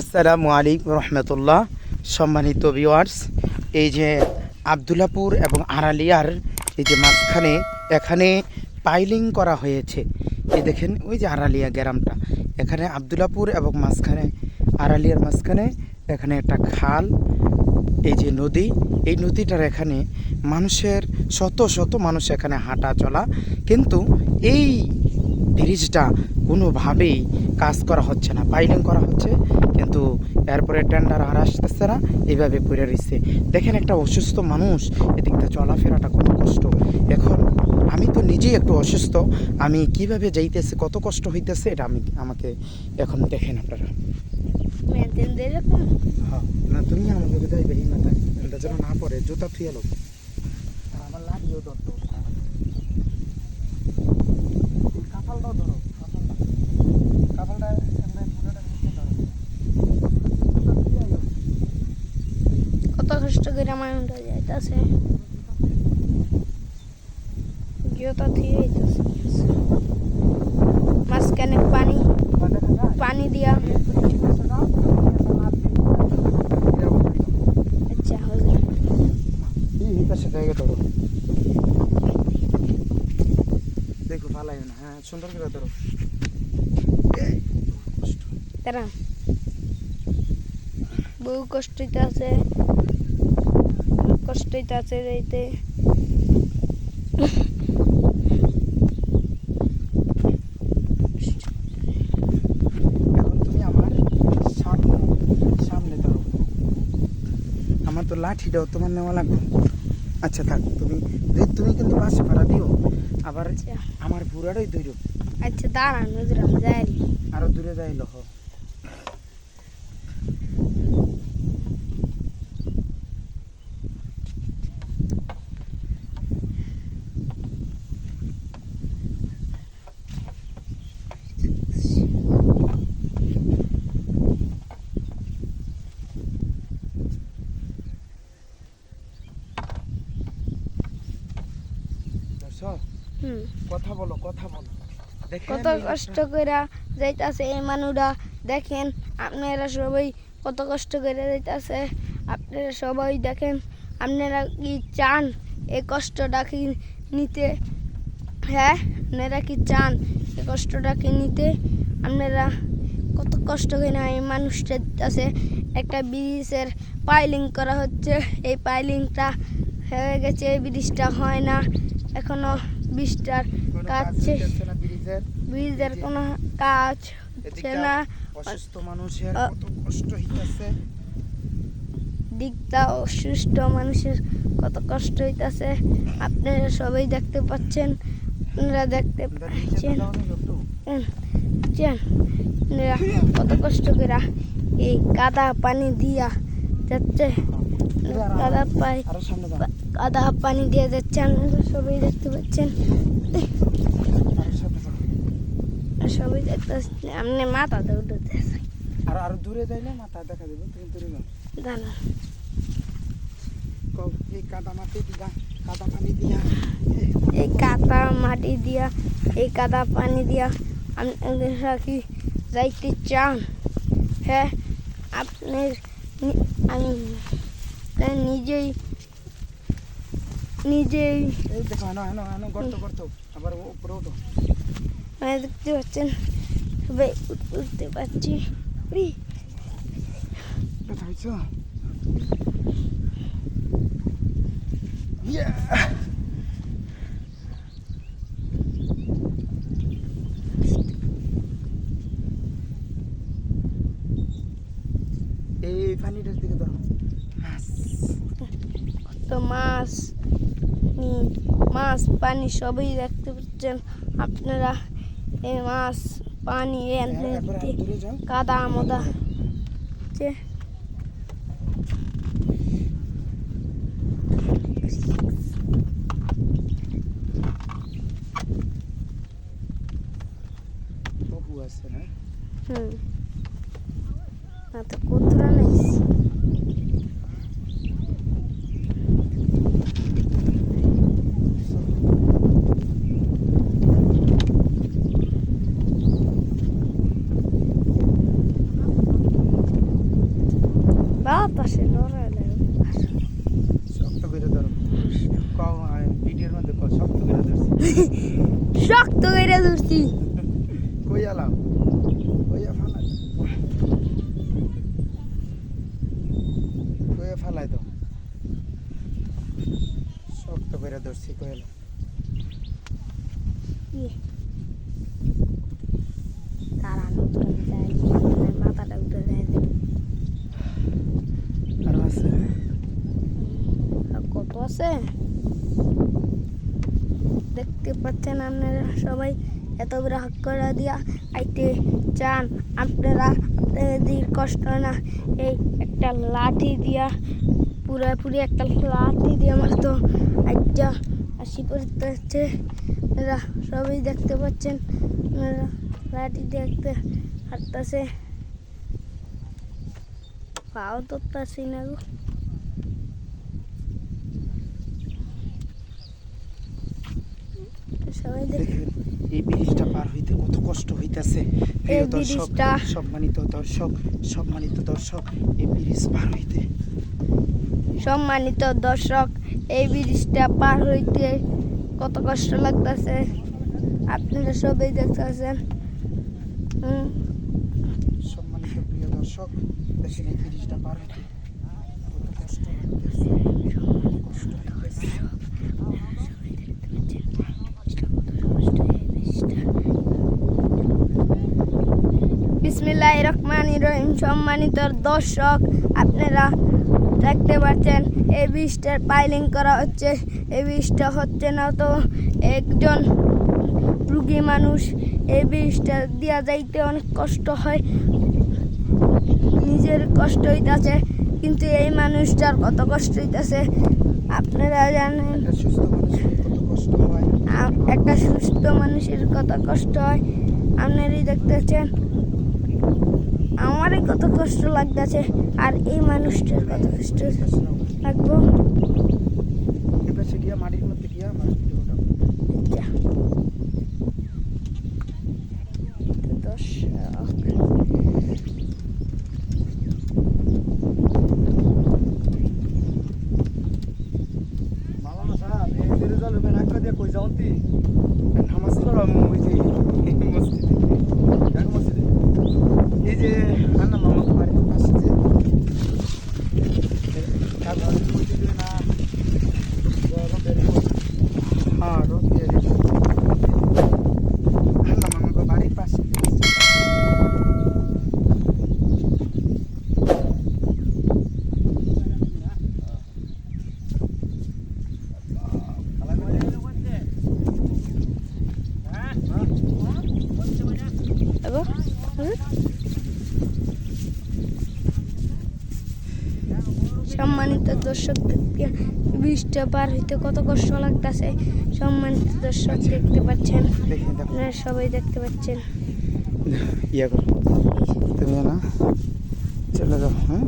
আসসালামু আলাইকুম রহমতুল্লাহ। সম্মানিত ভিউয়ার্স, এই যে আবদুল্লাপুর এবং আড়ালিয়ার এই যে মাঝখানে এখানে পাইলিং করা হয়েছে। এই দেখেন ওই যে আড়ালিয়া গ্রামটা, এখানে আবদুল্লাপুর এবং মাঝখানে আড়ালিয়ার মাঝখানে এখানে একটা খাল, এই যে নদী, এই নদীটার এখানে মানুষের শত শত মানুষ এখানে হাঁটা চলা, কিন্তু এই ব্রিজটা কোনোভাবেই কাজ করা হচ্ছে না, পাইলিং করা হচ্ছে কিন্তু এরপরে টেন্ডার আর আসতেছে না, এইভাবে পড়ে রয়েছে। দেখেন একটা অসুস্থ মানুষ, এদিকটা চলাফেরাটা কত কষ্ট। এখন আমি তো নিজেই একটু অসুস্থ, আমি কিভাবে যাইতেছি, কত কষ্ট হইতেছে, এটা আমাকে এখন দেখেন আপনারা। হ্যাঁ না, তুমি আমাকে যাইবে এই মাথায় এটা যেন না পড়ে, জুতা থুয়ে লোক আমার লাগিও ধরতো। কাপালটাও ধরো, কাপালটা পুরোটা ধরো। কত কষ্ট করে মানুষটা যাইতেছে, জুতা থুয়ে যাইতেছে, মাঝখানে পানি দিয়া। আচ্ছা জায়গা ধরো, দেখো ভালো না। হ্যাঁ সুন্দর করে ধরো। তারা বহু কষ্ট আছে, যাইতে। এখন তুমি আমার সামনে ধরো, আমার তো লাঠিটাও তোমার নেওয়া লাগবে। আচ্ছা থাক, তুমি কিন্তু পাশে ভাড়া দিও আবার। আমার বুড়াটাই দূর। আচ্ছা দাঁড়ান, যাই আরো দূরে যাইল। কথা বলো, কত কষ্ট করে যাইতাছে এই মানুষরা। দেখেন আপনারা সবাই কত কষ্ট করে যাইতাছে, আপনারা সবাই দেখেন। আপনারা কি চান এই কষ্টটা কি নিতে? হ্যাঁ, আপনারা কি চান এই কষ্টটা কি নিতে? আপনারা কত কষ্ট করে এই মানুষটা আছে। একটা ব্রিজের পাইলিং করা হচ্ছে, এই পাইলিংটা হয়ে গেছে, এই ব্রিজটা হয় না এখনো। ব্রিজটার কাজ ব্রিজের কোনো কাজ হচ্ছে না। অসুস্থ মানুষের কত কষ্ট হইতাছে, দিকটা অসুস্থ মানুষের কত কষ্ট হইতাছে। আপনারা সবাই দেখতে পাচ্ছেন, আপনারা দেখতে পাচ্ছেন কত কষ্ট করে এই কাদা পানি দিয়া যাচ্ছে, কাদা পানি দিয়ে যাচ্ছে। আপনারা সবাই দেখতে পাচ্ছেন, সবাই দেখতে পাচ্ছেন। আপনি মাথা দৌড়তে আর আরো দূরে যাইলে মাথা দেখা দেবে, তুমি দূরে যাও। জানো এই কাদা মাটি দিয়া, কাদা পানি দিয়া, এই কাদা মাটি দিয়া, এই কাদা পানি দিয়া আপনারা কি যাইতে চান? হ্যাঁ, আপনার আমি নিজেই দেখো গর্ত আবার উপরে উঠো। দেখতে পাচ্ছেন, সবাই উঠতে পারছি। এই পানিটার দিকে ধরো। কত মাছ পানি সবই দেখতে পাচ্ছেন আপনারা। এই মাছ পানি কাদা মদা আছে না। না তো কোতরা নেই। বাতাসে লড়াইলে শক্ত করে ধরো কও ভিডিওর মধ্যে কও শক্ত করে ধরছি শক্ত করে ধরছি কই আলাম কইয়া ফালাই দাও শক্ত করে ধরছি কই আলাম তারা নতুন মাথাটা উঠে যায় আর আছে আর কত আছে দেখতে পাচ্ছেন আপনারা সবাই এত বড় হাক করে দিয়া আইতে চান আপনারা আপনাদের কষ্ট না এই একটা লাঠি দিয়া পুরোপুরি একটা লাঠি দিয়ে আমার তো আইটা আসি করতে হচ্ছে আপনারা সবাই দেখতে পাচ্ছেন আপনারা লাঠি দেখতে হাঁটতেছে পাও ধরতেছি না গো সবাই দেখ দেখেন এই ব্রিজটা পার হইতে কত কষ্ট হইতেছে প্রিয় দর্শক ব্রিজটা- সম্মানিত দর্শক এই ব্রিজ পার হইতে সম্মানিত দর্শক এই ব্রিজটা পার হইতে কত কষ্ট লাগতেছে আপনারা সবাই দেখতেছেন সম্মানিত প্রিয় দর্শক দেখেন এই ব্রিজটা পার হইতে কত কষ্ট লাগতেছে কষ্ট হইতেছে বিসমিল্লাহির রহমানির রহিম সম্মানিত দর্শক আপনারা দেখতে পাচ্ছেন এই ব্রিজটার পাইলিং করা হচ্ছে এই ব্রিজটা হচ্ছে না তো একজন রুগী মানুষ এই ব্রিজটা দিয়া যাইতে অনেক কষ্ট হয় নিজের কষ্ট হইতাছে কিন্তু এই মানুষটার কত কষ্ট হইতাছে আপনারা জানেন একটা সুস্থ মানুষের কত কষ্ট হয় একটা সুস্থ মানুষের কত কষ্ট হয় আপনারই দেখতেছেন আমারই কত কষ্ট লাগতেছে আর এই মানুষটার কত কষ্ট লাগবো এবার সে গিয়া মাটির মধ্যে গিয়া আমার ভিডিওটা যা। তো দর্শক মালানা সাহেব এই রেজাল্ট মেন আঁকা দিয়ে কই যাওন্তি নামাজ পড়াম ওই যে মসজিদে এক মসজিদে এই যে আন্না মামা বাড়ির পাশে যে আর মসজিদে না গরম বেরি হ্যাঁ রোদ দিয়ে আন্না মামা বাড়ির পাশে খালা কই এগো, সম্মানিত দর্শক দেখতে বৃষ্টিটা পার হইতে কত কষ্ট লাগতেছে সম্মানিত দর্শক দেখতে পাচ্ছেন দেখেন দেখো আপনারা সবাই দেখতে পাচ্ছেন ইয়া করো তুমি না চলে যাও হ্যাঁ